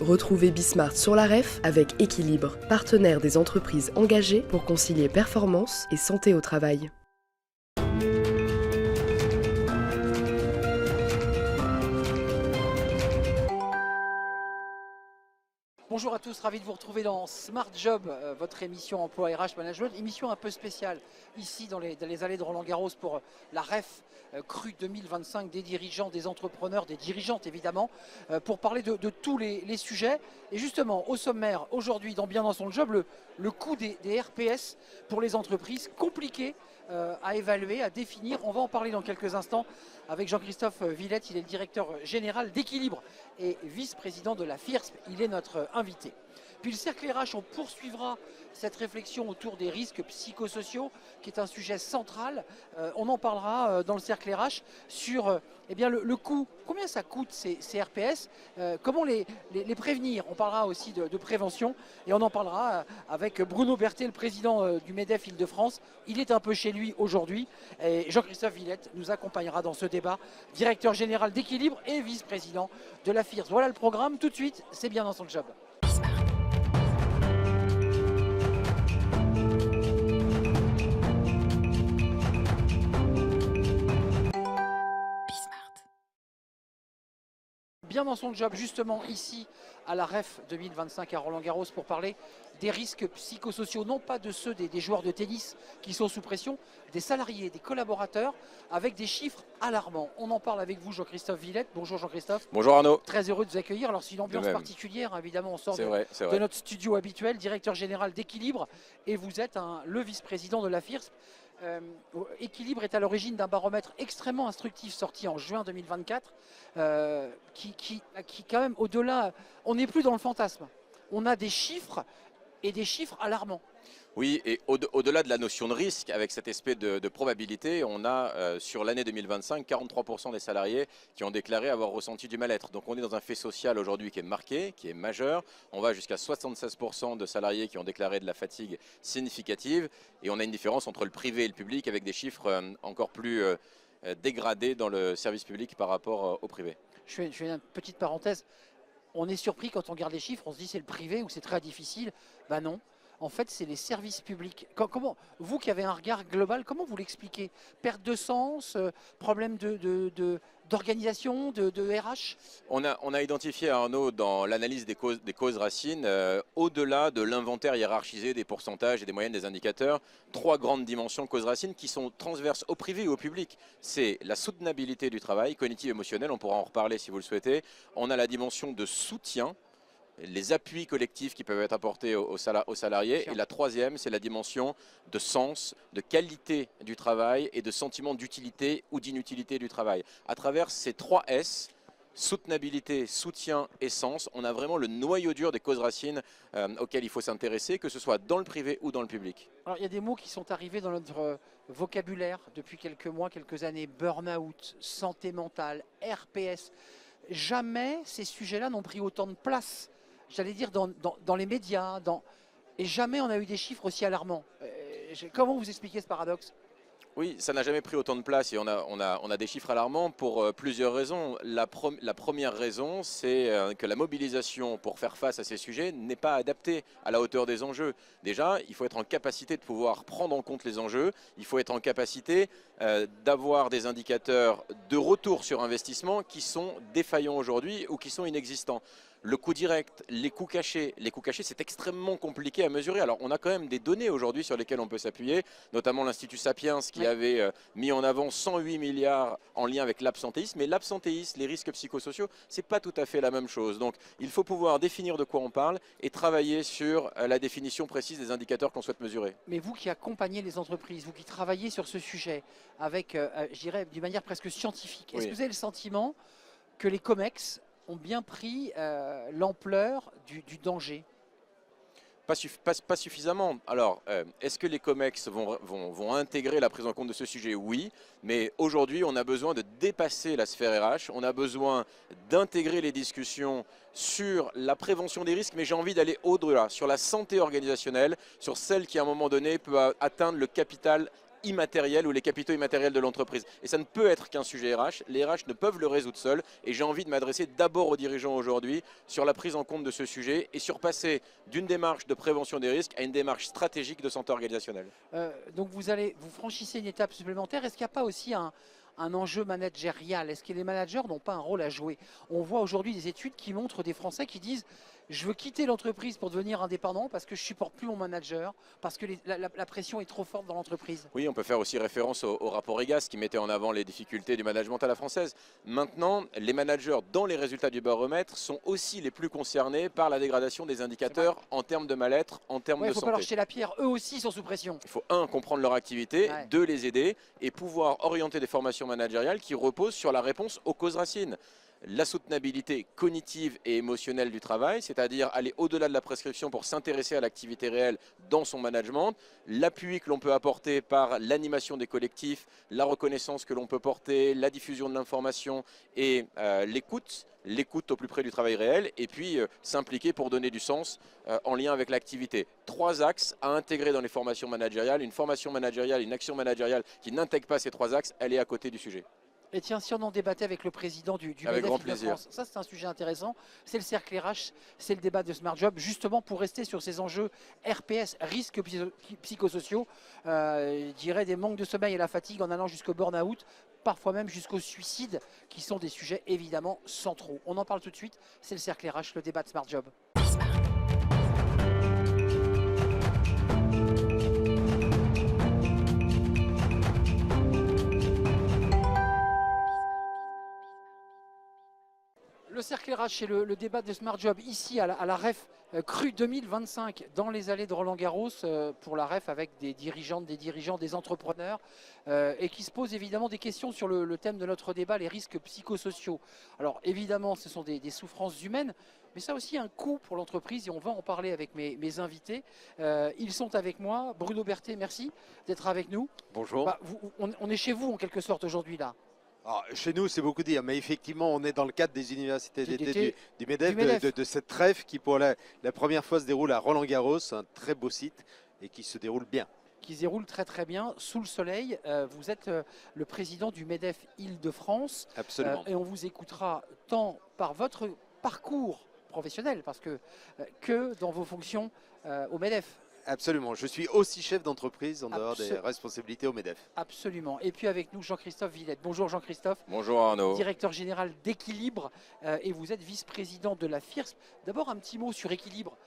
Retrouvez Bismart sur la REF avec Équilibre, partenaire des entreprises engagées pour concilier performance et santé au travail. Bonjour à tous, ravi de vous retrouver dans Smart Job, votre émission Emploi RH Management, émission un peu spéciale ici dans les allées de Roland-Garros pour la REF Cru 2025 des dirigeants, des entrepreneurs, des dirigeantes évidemment, pour parler de tous les sujets. Et justement, au sommaire, aujourd'hui, dans Bien dans son job, le coût des RPS pour les entreprises, compliqué à évaluer, à définir. On va en parler dans quelques instants avec Jean-Christophe Villette, il est le directeur général d'Équilibre et vice-président de la FIRSP, il est notre invité. Puis le cercle RH, on poursuivra cette réflexion autour des risques psychosociaux, qui est un sujet central. On en parlera dans le cercle RH sur eh bien, le coût, combien ça coûte ces RPS, comment les prévenir. On parlera aussi de prévention et on en parlera avec Bruno Berthet, le président du MEDEF Île-de-France. Il est un peu chez lui aujourd'hui et Jean-Christophe Villette nous accompagnera dans ce débat, directeur général d'Équilibre et vice-président de la FIRSP. Voilà le programme, tout de suite, c'est Bien dans son job. Bien dans son job, justement ici à la REF 2025 à Roland-Garros pour parler des risques psychosociaux, non pas de ceux des joueurs de tennis qui sont sous pression, des salariés, des collaborateurs, avec des chiffres alarmants. On en parle avec vous, Jean-Christophe Villette. Bonjour Jean-Christophe. Bonjour Arnaud. Très heureux de vous accueillir. Alors c'est une ambiance particulière, évidemment, on sort de notre studio habituel, directeur général d'Équilibre, et vous êtes le vice-président de la FIRSP. Équilibre est à l'origine d'un baromètre extrêmement instructif sorti en juin 2024 qui quand même au-delà, on n'est plus dans le fantasme, on a des chiffres et des chiffres alarmants. Oui, et au-delà de la notion de risque, avec cet aspect de probabilité, on a sur l'année 2025 43% des salariés qui ont déclaré avoir ressenti du mal-être. Donc on est dans un fait social aujourd'hui qui est marqué, qui est majeur. On va jusqu'à 76% de salariés qui ont déclaré de la fatigue significative. Et on a une différence entre le privé et le public avec des chiffres encore plus dégradés dans le service public par rapport au privé. Je fais une petite parenthèse. On est surpris quand on regarde les chiffres, on se dit c'est le privé ou c'est très difficile. Ben non. En fait, c'est les services publics. Comment, vous qui avez un regard global, comment vous l'expliquez? Perte de sens, problème d'organisation, de RH? On a identifié, Arnaud, dans l'analyse des causes racines, au-delà de l'inventaire hiérarchisé des pourcentages et des moyennes des indicateurs, trois grandes dimensions causes racines qui sont transverses au privé et au public. C'est la soutenabilité du travail, cognitive, émotionnelle, on pourra en reparler si vous le souhaitez. On a la dimension de soutien, les appuis collectifs qui peuvent être apportés aux salariés. Et la troisième, c'est la dimension de sens, de qualité du travail et de sentiment d'utilité ou d'inutilité du travail. À travers ces trois S, soutenabilité, soutien et sens, on a vraiment le noyau dur des causes racines auxquelles il faut s'intéresser, que ce soit dans le privé ou dans le public. Alors il y a des mots qui sont arrivés dans notre vocabulaire depuis quelques mois, quelques années, burn-out, santé mentale, RPS. Jamais ces sujets-là n'ont pris autant de place, j'allais dire, dans les médias, et jamais on a eu des chiffres aussi alarmants. Comment vous expliquez ce paradoxe? Oui, ça n'a jamais pris autant de place et on a des chiffres alarmants pour plusieurs raisons. La première raison, c'est que la mobilisation pour faire face à ces sujets n'est pas adaptée à la hauteur des enjeux. Déjà, il faut être en capacité de pouvoir prendre en compte les enjeux, il faut être en capacité d'avoir des indicateurs de retour sur investissement qui sont défaillants aujourd'hui ou qui sont inexistants. Le coût direct, les coûts cachés, c'est extrêmement compliqué à mesurer. Alors on a quand même des données aujourd'hui sur lesquelles on peut s'appuyer, notamment l'Institut Sapiens qui avait mis en avant 108 milliards en lien avec l'absentéisme. Mais l'absentéisme, les risques psychosociaux, c'est pas tout à fait la même chose. Donc il faut pouvoir définir de quoi on parle et travailler sur la définition précise des indicateurs qu'on souhaite mesurer. Mais vous qui accompagnez les entreprises, vous qui travaillez sur ce sujet avec, je dirais, d'une manière presque scientifique, est-ce que vous avez le sentiment que les COMEX ont bien pris l'ampleur du danger? Pas suffisamment. Alors, est-ce que les COMEX vont intégrer la prise en compte de ce sujet? Oui, mais aujourd'hui, on a besoin de dépasser la sphère RH, on a besoin d'intégrer les discussions sur la prévention des risques, mais j'ai envie d'aller au-delà, sur la santé organisationnelle, sur celle qui, à un moment donné, peut atteindre le capital immatériels ou les capitaux immatériels de l'entreprise. Et ça ne peut être qu'un sujet RH. Les RH ne peuvent le résoudre seuls. Et j'ai envie de m'adresser d'abord aux dirigeants aujourd'hui sur la prise en compte de ce sujet et sur passer d'une démarche de prévention des risques à une démarche stratégique de santé organisationnelle. Donc vous franchissez une étape supplémentaire. Est-ce qu'il n'y a pas aussi un enjeu managérial? Est-ce que les managers n'ont pas un rôle à jouer? On voit aujourd'hui des études qui montrent des Français qui disent je veux quitter l'entreprise pour devenir indépendant parce que je ne supporte plus mon manager, parce que la pression est trop forte dans l'entreprise. Oui, on peut faire aussi référence au rapport IGAS qui mettait en avant les difficultés du management à la française. Maintenant, les managers dans les résultats du baromètre sont aussi les plus concernés par la dégradation des indicateurs en termes de mal-être, en termes de Il ne faut santé. pas leur jeter la pierre, eux aussi sont sous pression. Il faut, un, comprendre leur activité, Ouais. deux, les aider et pouvoir orienter des formations managériales qui reposent sur la réponse aux causes racines. La soutenabilité cognitive et émotionnelle du travail, c'est-à-dire aller au-delà de la prescription pour s'intéresser à l'activité réelle dans son management, l'appui que l'on peut apporter par l'animation des collectifs, la reconnaissance que l'on peut porter, la diffusion de l'information et l'écoute au plus près du travail réel, et puis s'impliquer pour donner du sens en lien avec l'activité. 3 axes à intégrer dans les formations managériales. Une formation managériale, une action managériale qui n'intègre pas ces 3 axes, elle est à côté du sujet. Et tiens, si on en débattait avec le président du Avec MEDEF grand plaisir. Île-de-France, ça c'est un sujet intéressant, c'est le cercle RH, c'est le débat de Smart Job, justement pour rester sur ces enjeux RPS, risques psychosociaux, je dirais des manques de sommeil et la fatigue en allant jusqu'au burn-out, parfois même jusqu'au suicide, qui sont des sujets évidemment centraux. On en parle tout de suite, c'est le cercle RH, le débat de Smart Job. Le cercle RH, c'est le débat de Smart Job ici à la REF Cru 2025 dans les allées de Roland-Garros pour la REF avec des dirigeantes, des dirigeants, des entrepreneurs et qui se posent évidemment des questions sur le thème de notre débat, les risques psychosociaux. Alors évidemment, ce sont des souffrances humaines, mais ça a aussi un coût pour l'entreprise et on va en parler avec mes invités. Ils sont avec moi. Bruno Berthet, merci d'être avec nous. Bonjour. Bah, on est chez vous en quelque sorte aujourd'hui là. Alors, chez nous, c'est beaucoup dire, mais effectivement, on est dans le cadre des universités d'été du MEDEF, du MEDEF. de cette trêve qui, pour la première fois, se déroule à Roland-Garros, un très beau site et qui se déroule bien. Qui se déroule très très bien sous le soleil. Vous êtes le président du MEDEF Île-de-France. Absolument. Et on vous écoutera tant par votre parcours professionnel parce que dans vos fonctions au MEDEF. Absolument. Je suis aussi chef d'entreprise en dehors des responsabilités au MEDEF. Absolument. Et puis avec nous, Jean-Christophe Villette. Bonjour Jean-Christophe. Bonjour Arnaud. Directeur général d'Équilibre et vous êtes vice-président de la FIRSP. D'abord un petit mot sur Équilibre.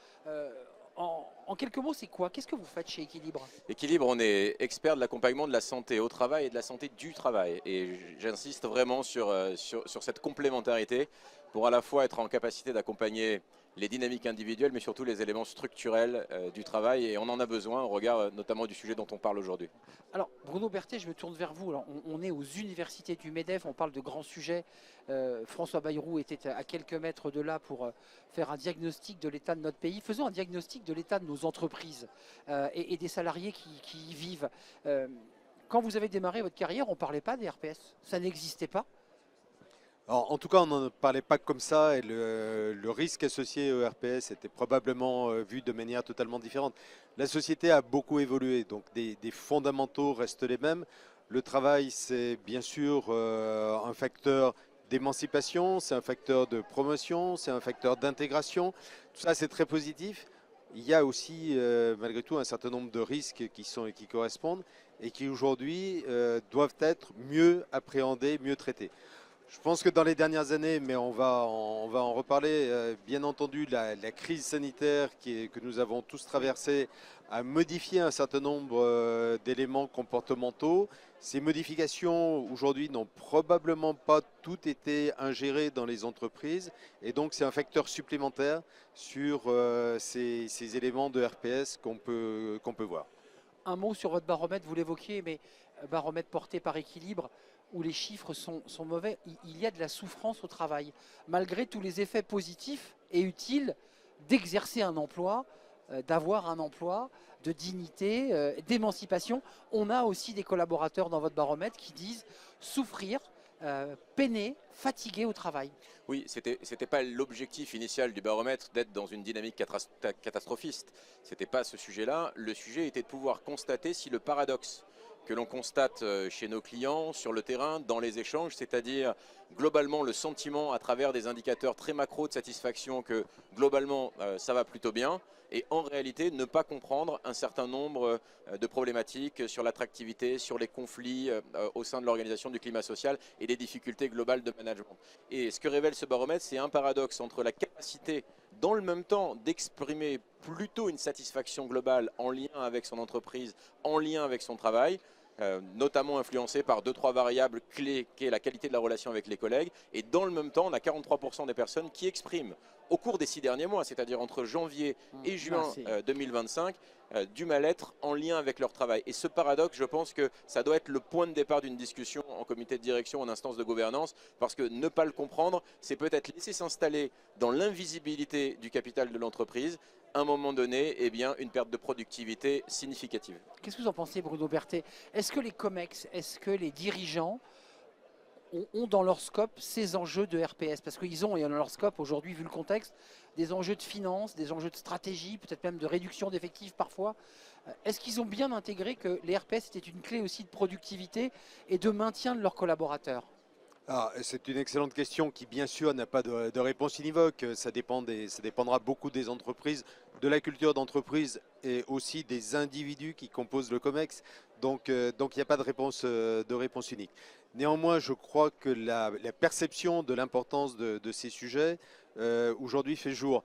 En quelques mots, c'est quoi? Qu'est-ce que vous faites chez Équilibre? Équilibre, on est expert de l'accompagnement de la santé au travail et de la santé du travail. Et j'insiste vraiment sur cette complémentarité pour à la fois être en capacité d'accompagner les dynamiques individuelles, mais surtout les éléments structurels du travail. Et on en a besoin au regard notamment du sujet dont on parle aujourd'hui. Alors, Bruno Berthet, je me tourne vers vous. Alors, on est aux universités du MEDEF, on parle de grands sujets. François Bayrou était à quelques mètres de là pour faire un diagnostic de l'état de notre pays. Faisons un diagnostic de l'état de nos entreprises et des salariés qui y vivent. Quand vous avez démarré votre carrière, on ne parlait pas des RPS. Ça n'existait pas. Alors, en tout cas, on n'en parlait pas comme ça et le risque associé au RPS était probablement vu de manière totalement différente. La société a beaucoup évolué, donc des fondamentaux restent les mêmes. Le travail, c'est bien sûr un facteur d'émancipation, c'est un facteur de promotion, c'est un facteur d'intégration. Tout ça, c'est très positif. Il y a aussi, malgré tout, un certain nombre de risques qui correspondent et qui aujourd'hui doivent être mieux appréhendés, mieux traités. Je pense que dans les dernières années, mais on va en reparler, bien entendu, la crise sanitaire que nous avons tous traversée a modifié un certain nombre d'éléments comportementaux. Ces modifications, aujourd'hui, n'ont probablement pas toutes été ingérées dans les entreprises. Et donc, c'est un facteur supplémentaire sur ces éléments de RPS qu'on peut voir. Un mot sur votre baromètre, vous l'évoquiez, mais baromètre porté par Équilibre, où les chiffres sont mauvais, il y a de la souffrance au travail. Malgré tous les effets positifs et utiles d'exercer un emploi, d'avoir un emploi, de dignité, d'émancipation, on a aussi des collaborateurs dans votre baromètre qui disent souffrir, peiner, fatiguer au travail. Oui, c'était pas l'objectif initial du baromètre d'être dans une dynamique catastrophiste. C'était pas ce sujet-là. Le sujet était de pouvoir constater si le paradoxe que l'on constate chez nos clients, sur le terrain, dans les échanges, c'est-à-dire globalement le sentiment à travers des indicateurs très macro de satisfaction que globalement ça va plutôt bien, et en réalité ne pas comprendre un certain nombre de problématiques sur l'attractivité, sur les conflits au sein de l'organisation du climat social et des difficultés globales de management. Et ce que révèle ce baromètre, c'est un paradoxe entre la capacité dans le même temps d'exprimer plutôt une satisfaction globale en lien avec son entreprise, en lien avec son travail, notamment influencé par 2-3 variables clés qui est la qualité de la relation avec les collègues, et dans le même temps on a 43% des personnes qui expriment au cours des 6 derniers mois, c'est-à-dire entre janvier et juin 2025, du mal-être en lien avec leur travail. Et ce paradoxe, je pense que ça doit être le point de départ d'une discussion en comité de direction, en instance de gouvernance, parce que ne pas le comprendre, c'est peut-être laisser s'installer dans l'invisibilité du capital de l'entreprise, à un moment donné, eh bien, une perte de productivité significative. Qu'est-ce que vous en pensez, Bruno Berthet? Est-ce que les COMEX, est-ce que les dirigeants ont dans leur scope ces enjeux de RPS? Parce qu'ils ont, et dans leur scope aujourd'hui, vu le contexte, des enjeux de finance, des enjeux de stratégie, peut-être même de réduction d'effectifs parfois. Est-ce qu'ils ont bien intégré que les RPS étaient une clé aussi de productivité et de maintien de leurs collaborateurs? C'est une excellente question qui, bien sûr, n'a pas de réponse univoque. Ça dépendra beaucoup des entreprises, de la culture d'entreprise et aussi des individus qui composent le COMEX. Donc il n'y a pas de réponse unique. Néanmoins, je crois que la perception de l'importance de ces sujets aujourd'hui fait jour.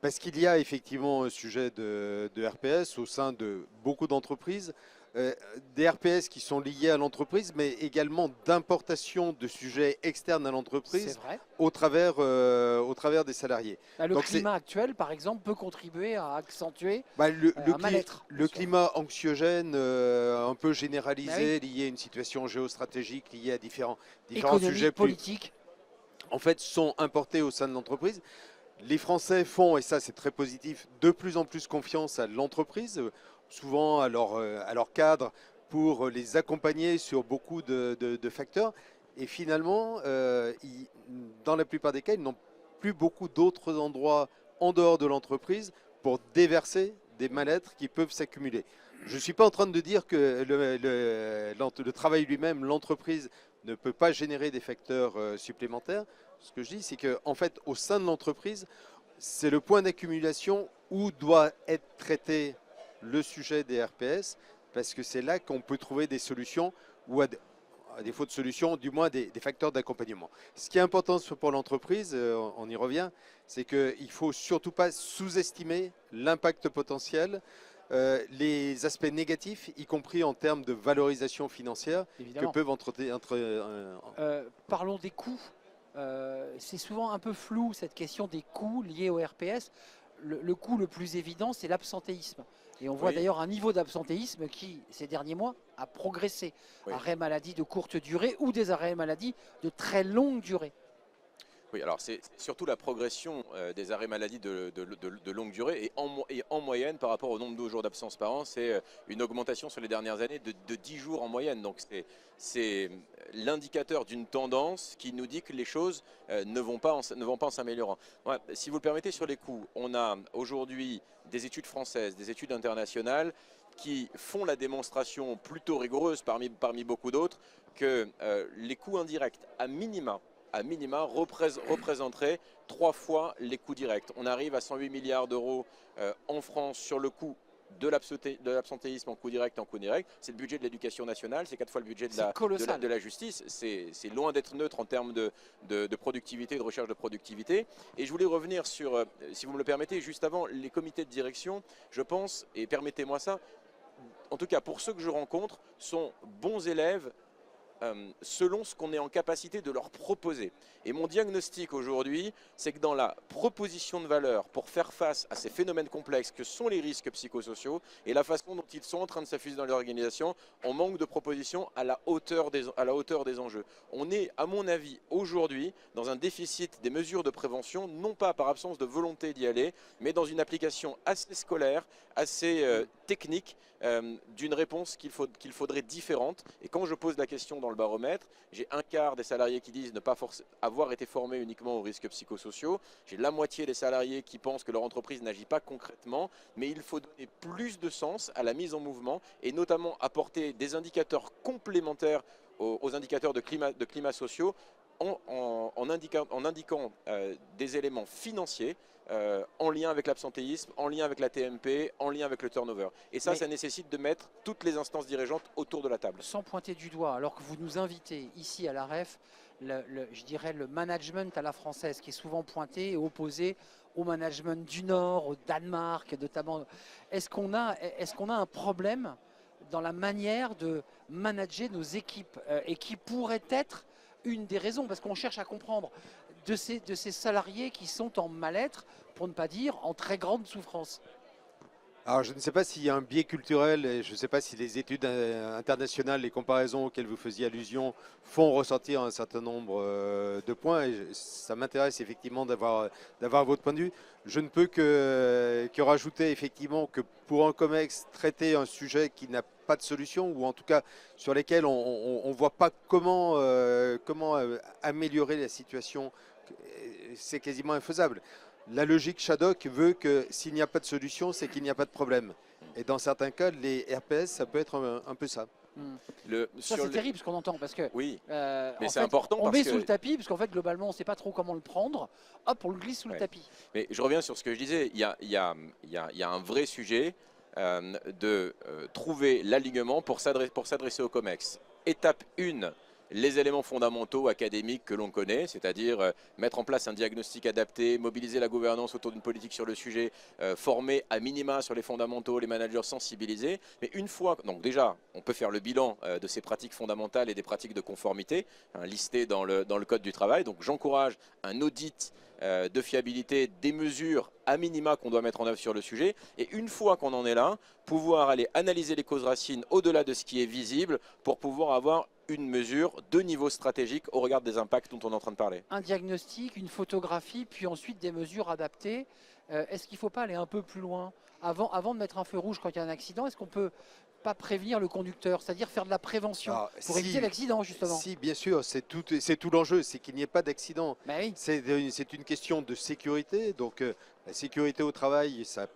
Parce qu'il y a effectivement un sujet de RPS au sein de beaucoup d'entreprises. Des RPS qui sont liés à l'entreprise, mais également d'importation de sujets externes à l'entreprise au travers des salariés. Le climat actuel, par exemple, peut contribuer à accentuer un mal-être. Le climat anxiogène un peu généralisé, lié à une situation géostratégique, lié à différents sujets politiques, en fait, sont importés au sein de l'entreprise. Les Français font, et ça c'est très positif, de plus en plus confiance à l'entreprise, souvent à leur cadre, pour les accompagner sur beaucoup de facteurs. Et finalement, dans la plupart des cas, ils n'ont plus beaucoup d'autres endroits en dehors de l'entreprise pour déverser des mal-être qui peuvent s'accumuler. Je ne suis pas en train de dire que le travail lui-même, l'entreprise, ne peut pas générer des facteurs supplémentaires. Ce que je dis, c'est qu'en fait, au sein de l'entreprise, c'est le point d'accumulation où doit être traité le sujet des RPS, parce que c'est là qu'on peut trouver des solutions, ou à défaut de solutions, du moins des facteurs d'accompagnement. Ce qui est important pour l'entreprise, on y revient, c'est qu'il ne faut surtout pas sous-estimer l'impact potentiel, les aspects négatifs, y compris en termes de valorisation financière, que peuvent parlons des coûts. C'est souvent un peu flou cette question des coûts liés au RPS. Le coût le plus évident, c'est l'absentéisme. Et on voit d'ailleurs un niveau d'absentéisme qui, ces derniers mois, a progressé. Arrêt maladie de courte durée ou des arrêts maladie de très longue durée. Oui, alors c'est surtout la progression des arrêts maladie de longue durée et en moyenne par rapport au nombre de jours d'absence par an, c'est une augmentation sur les dernières années de 10 jours en moyenne. Donc c'est l'indicateur d'une tendance qui nous dit que les choses ne vont pas en s'améliorant. Ouais, si vous le permettez, sur les coûts, on a aujourd'hui des études françaises, des études internationales qui font la démonstration plutôt rigoureuse parmi beaucoup d'autres que les coûts indirects à minima représenterait 3 fois les coûts directs. On arrive à 108 milliards d'euros en France sur le coût de l'absentéisme en coût direct et en coût direct. C'est le budget de l'éducation nationale, c'est 4 fois le budget de la justice. C'est loin d'être neutre en termes de productivité, de recherche de productivité. Et je voulais revenir sur, si vous me le permettez, juste avant, les comités de direction, je pense, et permettez-moi ça, en tout cas pour ceux que je rencontre, sont bons élèves selon ce qu'on est en capacité de leur proposer. Et mon diagnostic aujourd'hui, c'est que dans la proposition de valeur pour faire face à ces phénomènes complexes que sont les risques psychosociaux et la façon dont ils sont en train de s'affuser dans l'organisation, on manque de propositions à la hauteur des enjeux. On est, à mon avis, aujourd'hui dans un déficit des mesures de prévention, non pas par absence de volonté d'y aller, mais dans une application assez scolaire, assez technique, d'une réponse qu'il faudrait différente. Et quand je pose la question dans le baromètre. J'ai un quart des salariés qui disent ne pas avoir été formés uniquement aux risques psychosociaux. J'ai la moitié des salariés qui pensent que leur entreprise n'agit pas concrètement, mais il faut donner plus de sens à la mise en mouvement et notamment apporter des indicateurs complémentaires aux indicateurs de climat sociaux en indiquant des éléments financiers en lien avec l'absentéisme, en lien avec la TMP, en lien avec le turnover. Et ça, ça nécessite de mettre toutes les instances dirigeantes autour de la table. Sans pointer du doigt, alors que vous nous invitez ici à la REF, je dirais le management à la française, qui est souvent pointé et opposé au management du Nord, au Danemark notamment. Est-ce qu'on a un problème dans la manière de manager nos équipes et qui pourrait être une des raisons, parce qu'on cherche à comprendre de ces salariés qui sont en mal-être, pour ne pas dire en très grande souffrance. Alors, je ne sais pas s'il y a un biais culturel et je ne sais pas si les études internationales, les comparaisons auxquelles vous faisiez allusion font ressortir un certain nombre de points. Et ça m'intéresse effectivement d'avoir votre point de vue. Je ne peux que rajouter effectivement que pour un COMEX, traiter un sujet qui n'a pas de solution ou en tout cas sur lesquels on ne voit pas comment améliorer la situation, c'est quasiment infaisable. La logique Shadok veut que s'il n'y a pas de solution, c'est qu'il n'y a pas de problème. Et dans certains cas, les RPS, ça peut être un peu ça. Ça, c'est terrible ce qu'on entend, parce que oui, mais c'est important on met sous le tapis, parce qu'en fait, globalement, on ne sait pas trop comment le prendre. Hop, on le glisse sous le tapis. Mais je reviens sur ce que je disais. Il y a un vrai sujet de trouver l'alignement pour s'adresser au COMEX. Étape 1. Les éléments fondamentaux académiques que l'on connaît, c'est-à-dire mettre en place un diagnostic adapté, mobiliser la gouvernance autour d'une politique sur le sujet, former à minima sur les fondamentaux, les managers sensibilisés. Mais une fois, donc déjà, on peut faire le bilan de ces pratiques fondamentales et des pratiques de conformité listées dans le Code du travail. Donc j'encourage un audit de fiabilité des mesures à minima qu'on doit mettre en œuvre sur le sujet. Et une fois qu'on en est là, pouvoir aller analyser les causes racines au-delà de ce qui est visible pour pouvoir avoir une mesure de niveau stratégique au regard des impacts dont on est en train de parler. Un diagnostic, une photographie, puis ensuite des mesures adaptées. Est-ce qu'il ne faut pas aller un peu plus loin avant de mettre un feu rouge quand il y a un accident? Est-ce qu'on peut pas prévenir le conducteur, c'est-à-dire faire de la prévention pour éviter l'accident justement? Si, bien sûr, c'est tout l'enjeu, c'est qu'il n'y ait pas d'accident. Ben oui. C'est une question de sécurité, donc la sécurité au travail, ça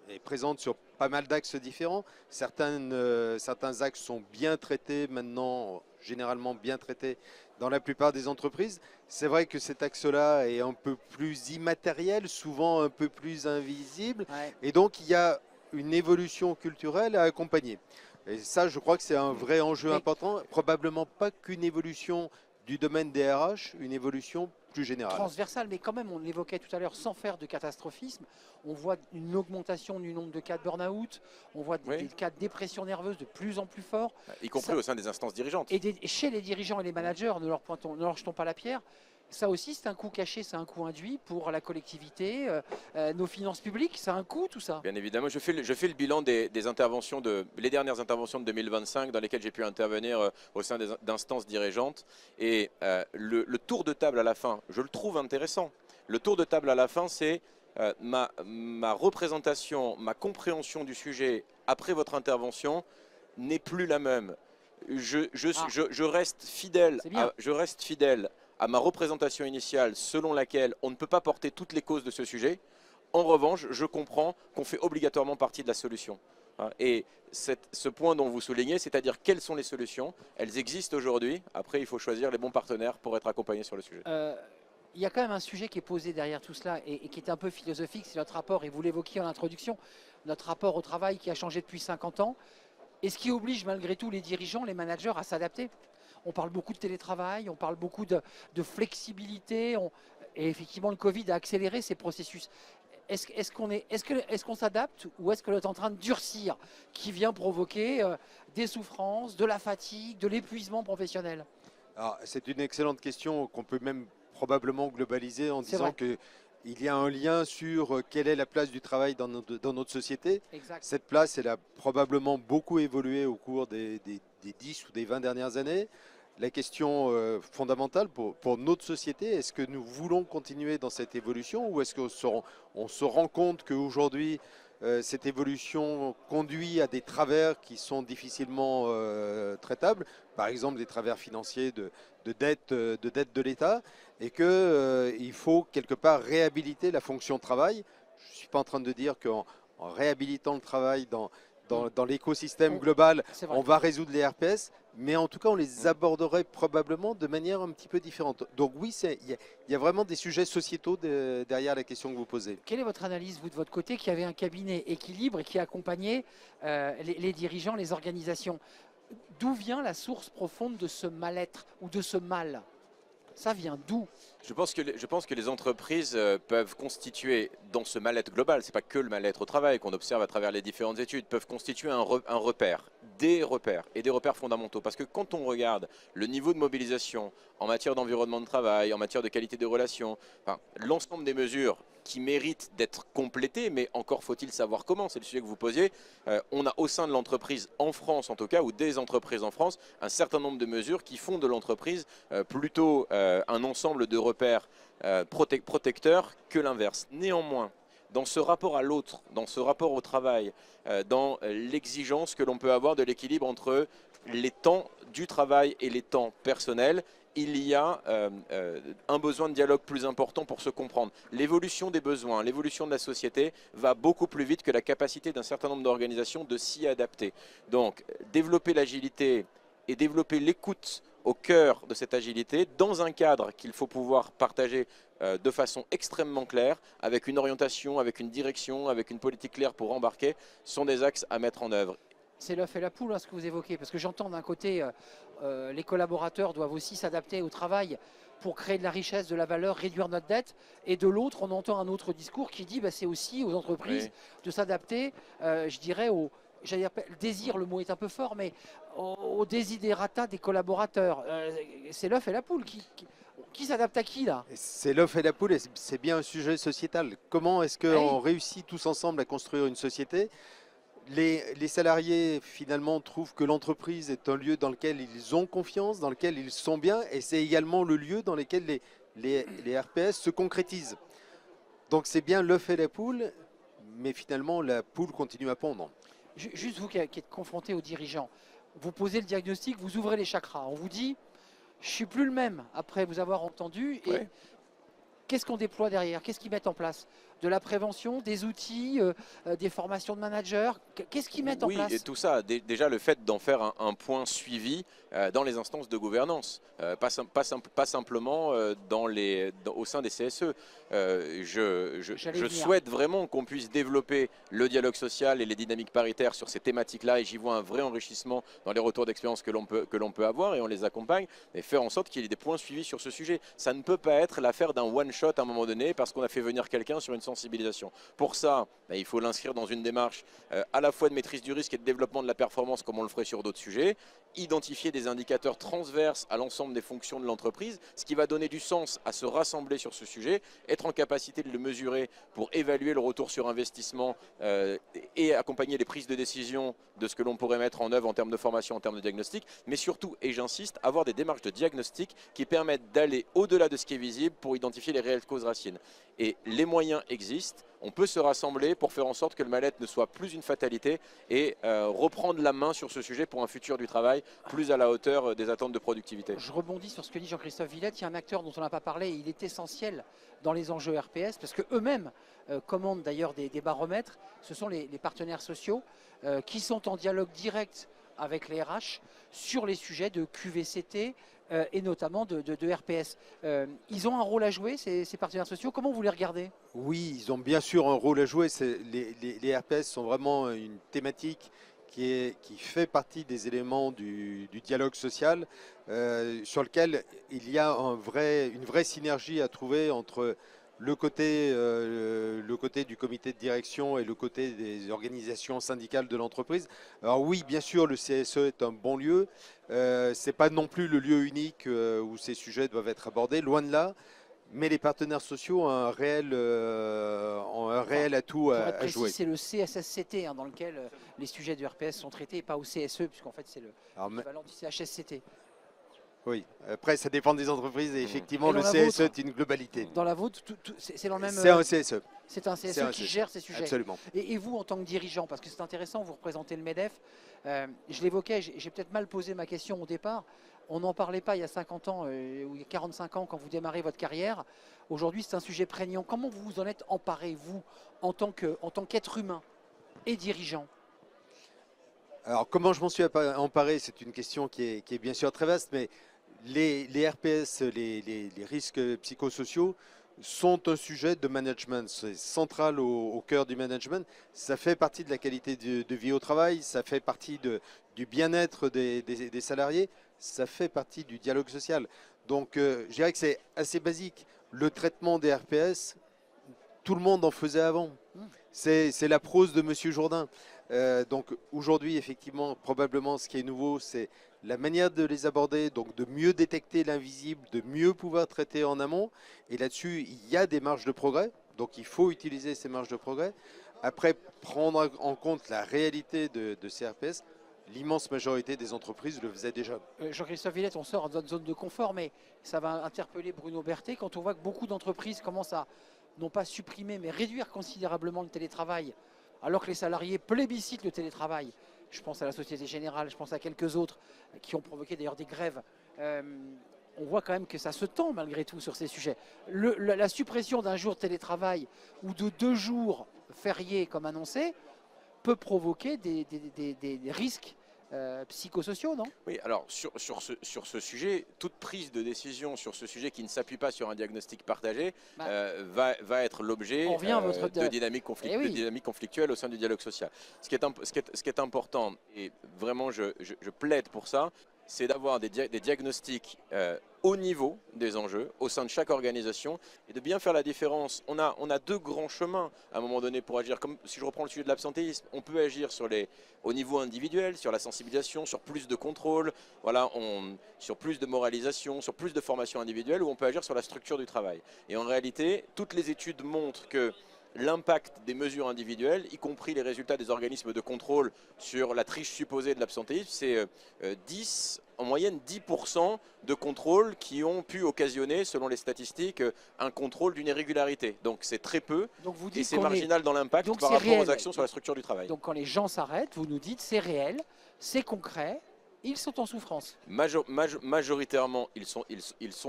est présente sur pas mal d'axes différents. Certains axes sont bien traités maintenant, généralement bien traités dans la plupart des entreprises. C'est vrai que cet axe-là est un peu plus immatériel, souvent un peu plus invisible, et donc il y a une évolution culturelle à accompagner. Et ça, je crois que c'est un vrai enjeu important, probablement pas qu'une évolution du domaine des RH, une évolution plus générale. Transversale, mais quand même, on l'évoquait tout à l'heure, sans faire de catastrophisme, on voit une augmentation du nombre de cas de burn-out, on voit des cas de dépression nerveuse de plus en plus forts. Y compris au sein des instances dirigeantes. Et chez les dirigeants et les managers, ne leur jetons pas la pierre. Ça aussi, c'est un coût caché, c'est un coût induit pour la collectivité, nos finances publiques, c'est un coût tout ça. Bien évidemment, je fais le bilan des interventions, les dernières interventions de 2025 dans lesquelles j'ai pu intervenir au sein d'instances dirigeantes. Et le tour de table à la fin, je le trouve intéressant. Le tour de table à la fin, c'est ma représentation, ma compréhension du sujet après votre intervention n'est plus la même. Je reste fidèle à ma représentation initiale selon laquelle on ne peut pas porter toutes les causes de ce sujet. En revanche, je comprends qu'on fait obligatoirement partie de la solution. Et ce point dont vous soulignez, c'est-à-dire quelles sont les solutions, elles existent aujourd'hui. Après, il faut choisir les bons partenaires pour être accompagné sur le sujet. Il y a quand même un sujet qui est posé derrière tout cela et qui est un peu philosophique, c'est notre rapport, et vous l'évoquiez en introduction, notre rapport au travail qui a changé depuis 50 ans, et ce qui oblige malgré tout les dirigeants, les managers à s'adapter. On parle beaucoup de télétravail, on parle beaucoup de flexibilité, et effectivement le Covid a accéléré ces processus. Est-ce qu'on s'adapte ou est-ce que l'on est en train de durcir, qui vient provoquer des souffrances, de la fatigue, de l'épuisement professionnel? C'est une excellente question qu'on peut même probablement globaliser en disant qu'il y a un lien sur quelle est la place du travail dans notre société. Exact. Cette place, elle a probablement beaucoup évolué au cours des 10 ou des 20 dernières années. La question fondamentale pour notre société, est-ce que nous voulons continuer dans cette évolution ou est-ce qu'on se rend compte qu'aujourd'hui, cette évolution conduit à des travers qui sont difficilement traitables, par exemple des travers financiers de dette de l'État, et qu'il faut quelque part réhabiliter la fonction travail. Je ne suis pas en train de dire qu'en réhabilitant le travail dans l'écosystème global, on va résoudre les RPS, mais en tout cas, on les aborderait probablement de manière un petit peu différente. Donc oui, il y a vraiment des sujets sociétaux derrière la question que vous posez. Quelle est votre analyse, vous, de votre côté, qui avez un cabinet équilibre et qui accompagnait les dirigeants, les organisations? D'où vient la source profonde de ce mal-être ou de ce mal? Ça vient d'où? Je pense que les entreprises peuvent constituer, dans ce mal-être global, ce n'est pas que le mal-être au travail qu'on observe à travers les différentes études, peuvent constituer un repère, des repères et des repères fondamentaux. Parce que quand on regarde le niveau de mobilisation en matière d'environnement de travail, en matière de qualité des relations, enfin, l'ensemble des mesures qui méritent d'être complétées, mais encore faut-il savoir comment, c'est le sujet que vous posiez. On a au sein de l'entreprise, en France en tout cas, ou des entreprises en France, un certain nombre de mesures qui font de l'entreprise plutôt un ensemble de repères protecteurs que l'inverse. Néanmoins, dans ce rapport à l'autre, dans ce rapport au travail, dans l'exigence que l'on peut avoir de l'équilibre entre les temps du travail et les temps personnels, il y a un besoin de dialogue plus important pour se comprendre. L'évolution des besoins, l'évolution de la société va beaucoup plus vite que la capacité d'un certain nombre d'organisations de s'y adapter. Donc, développer l'agilité et développer l'écoute au cœur de cette agilité, dans un cadre qu'il faut pouvoir partager de façon extrêmement claire, avec une orientation, avec une direction, avec une politique claire pour embarquer, sont des axes à mettre en œuvre. C'est l'œuf et la poule, hein, ce que vous évoquez, parce que j'entends d'un côté, les collaborateurs doivent aussi s'adapter au travail pour créer de la richesse, de la valeur, réduire notre dette, et de l'autre, on entend un autre discours qui dit c'est aussi aux entreprises de s'adapter, je dirais, j'allais dire, désir, le mot est un peu fort, mais au desiderata des collaborateurs. C'est l'œuf et la poule qui s'adapte à qui là? C'est l'œuf et la poule, et c'est bien un sujet sociétal. Comment est-ce qu'on réussit tous ensemble à construire une société? Les salariés finalement trouvent que l'entreprise est un lieu dans lequel ils ont confiance, dans lequel ils sont bien, et c'est également le lieu dans lequel les RPS se concrétisent. Donc c'est bien l'œuf et la poule, mais finalement la poule continue à pondre. Juste vous qui êtes confronté aux dirigeants, vous posez le diagnostic, vous ouvrez les chakras, on vous dit je ne suis plus le même après vous avoir entendu. Et qu'est-ce qu'on déploie derrière? Qu'est-ce qu'ils mettent en place? De la prévention, des outils, des formations de managers? Qu'est-ce qu'ils mettent en place? Oui, et tout ça, déjà le fait d'en faire un point suivi dans les instances de gouvernance, pas simplement au sein des CSE. Je souhaite vraiment qu'on puisse développer le dialogue social et les dynamiques paritaires sur ces thématiques-là, et j'y vois un vrai enrichissement dans les retours d'expérience que l'on peut avoir, et on les accompagne, et faire en sorte qu'il y ait des points suivis sur ce sujet. Ça ne peut pas être l'affaire d'un one-shot à un moment donné parce qu'on a fait venir quelqu'un sur une sensibilisation. Pour ça, il faut l'inscrire dans une démarche à la fois de maîtrise du risque et de développement de la performance comme on le ferait sur d'autres sujets, identifier des indicateurs transverses à l'ensemble des fonctions de l'entreprise, ce qui va donner du sens à se rassembler sur ce sujet, être en capacité de le mesurer pour évaluer le retour sur investissement et accompagner les prises de décision de ce que l'on pourrait mettre en œuvre en termes de formation, en termes de diagnostic, mais surtout, et j'insiste, avoir des démarches de diagnostic qui permettent d'aller au-delà de ce qui est visible pour identifier les réelles causes racines. Et les moyens existent, on peut se rassembler pour faire en sorte que le mal-être ne soit plus une fatalité et reprendre la main sur ce sujet pour un futur du travail plus à la hauteur des attentes de productivité. Je rebondis sur ce que dit Jean-Christophe Villette. Il y a un acteur dont on n'a pas parlé, et il est essentiel dans les enjeux RPS, parce qu'eux-mêmes commandent d'ailleurs des baromètres. Ce sont les partenaires sociaux qui sont en dialogue direct avec les RH sur les sujets de QVCT et notamment de RPS. Ils ont un rôle à jouer, ces partenaires sociaux. Comment vous les regardez? Oui, ils ont bien sûr un rôle à jouer. Les RPS sont vraiment une thématique qui fait partie des éléments du dialogue social sur lequel il y a une vraie synergie à trouver entre le côté du comité de direction et le côté des organisations syndicales de l'entreprise. Alors oui, bien sûr, le CSE est un bon lieu. Ce n'est pas non plus le lieu unique où ces sujets doivent être abordés, loin de là. Mais les partenaires sociaux ont un réel atout à jouer. C'est le CSSCT dans lequel les sujets du RPS sont traités, et pas au CSE, puisqu'en fait c'est l'équivalent du CHSCT. Oui, après ça dépend des entreprises et effectivement Et le dans la CSE vôtre est une globalité. Dans la vôtre, c'est dans le même. C'est un CSE, C'est un c'est CSE un qui CSE. gère ces sujets. Absolument. Et vous, en tant que dirigeant, parce que c'est intéressant, vous représentez le MEDEF, je l'évoquais, j'ai peut-être mal posé ma question au départ. On n'en parlait pas il y a 50 ans ou il y a 45 ans quand vous démarrez votre carrière. Aujourd'hui, c'est un sujet prégnant. Comment vous vous en êtes emparé, vous, en tant qu'être humain et dirigeant? Alors comment je m'en suis emparé, c'est une question qui est bien sûr très vaste, mais les RPS, les risques psychosociaux, sont un sujet de management. C'est central au cœur du management. Ça fait partie de la qualité de vie au travail, ça fait partie du bien-être des salariés, ça fait partie du dialogue social. Donc je dirais que c'est assez basique. Le traitement des RPS, tout le monde en faisait avant. C'est la prose de Monsieur Jourdain. Donc aujourd'hui, effectivement, probablement ce qui est nouveau, c'est la manière de les aborder, donc de mieux détecter l'invisible, de mieux pouvoir traiter en amont. Et là-dessus, il y a des marges de progrès, donc il faut utiliser ces marges de progrès. Après, prendre en compte la réalité de ces RPS, l'immense majorité des entreprises le faisaient déjà. Jean-Christophe Villette, on sort de notre zone de confort, mais ça va interpeller Bruno Berthet quand on voit que beaucoup d'entreprises commencent à, non pas supprimer, mais réduire considérablement le télétravail, alors que les salariés plébiscitent le télétravail. Je pense à la Société Générale, je pense à quelques autres qui ont provoqué d'ailleurs des grèves. On voit quand même que ça se tend malgré tout sur ces sujets. La suppression d'un jour de télétravail ou de 2 jours fériés comme annoncé peut provoquer des risques psychosociaux, non? Oui, alors sur ce sujet, toute prise de décision sur ce sujet qui ne s'appuie pas sur un diagnostic partagé va être l'objet de dynamiques conflictuelles au sein du dialogue social. Ce qui est important, et vraiment je plaide pour ça, c'est d'avoir des diagnostics au niveau des enjeux, au sein de chaque organisation, et de bien faire la différence. On a 2 grands chemins à un moment donné pour agir. Comme si je reprends le sujet de l'absentéisme, on peut agir au niveau individuel, sur la sensibilisation, sur plus de contrôle, voilà, sur plus de moralisation, sur plus de formation individuelle, ou on peut agir sur la structure du travail. Et en réalité, toutes les études montrent que l'impact des mesures individuelles, y compris les résultats des organismes de contrôle sur la triche supposée de l'absentéisme, c'est en moyenne 10% de contrôles qui ont pu occasionner, selon les statistiques, un contrôle d'une irrégularité. Donc c'est très peu et c'est marginal dans l'impact par rapport aux actions sur la structure du travail. Donc quand les gens s'arrêtent, vous nous dites c'est réel, c'est concret. Ils sont en souffrance. Majoritairement, ils sont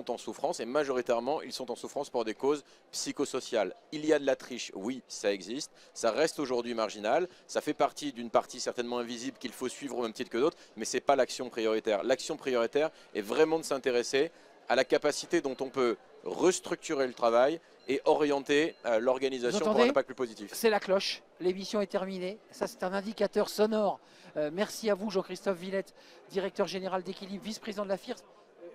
en souffrance, et majoritairement, ils sont en souffrance pour des causes psychosociales. Il y a de la triche, oui, ça existe. Ça reste aujourd'hui marginal. Ça fait partie d'une partie certainement invisible qu'il faut suivre au même titre que d'autres, mais ce n'est pas l'action prioritaire. L'action prioritaire est vraiment de s'intéresser à la capacité dont on peut restructurer le travail et orienter l'organisation pour un impact plus positif. C'est la cloche, l'émission est terminée. Ça, c'est un indicateur sonore. Merci à vous, Jean-Christophe Villette, directeur général d'Équilibre, vice-président de la FIRS.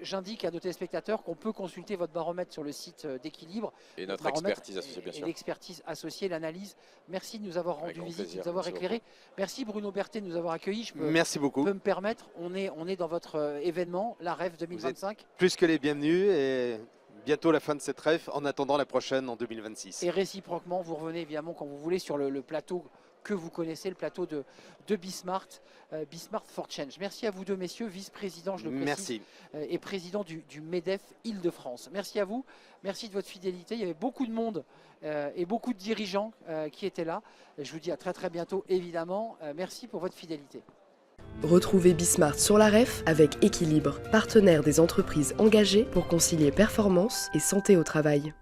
J'indique à nos téléspectateurs qu'on peut consulter votre baromètre sur le site d'Équilibre. Et notre expertise associée, bien sûr. Et l'expertise associée, l'analyse. Merci de nous avoir rendu visite, de nous avoir éclairé. Merci Bruno Berthet de nous avoir accueillis. Merci beaucoup. Je peux me permettre, on est dans votre événement, la REF 2025. Plus que les bienvenus et bientôt la fin de cette REF, en attendant la prochaine en 2026. Et réciproquement, vous revenez évidemment quand vous voulez sur le plateau que vous connaissez, le plateau de Bismart, Bismart for Change. Merci à vous deux, messieurs, vice-président, je le précise, et président du MEDEF Île-de-France. Merci à vous, merci de votre fidélité. Il y avait beaucoup de monde et beaucoup de dirigeants qui étaient là. Je vous dis à très très bientôt, évidemment. Merci pour votre fidélité. Retrouvez Bismart sur la REF avec Équilibre, partenaire des entreprises engagées pour concilier performance et santé au travail.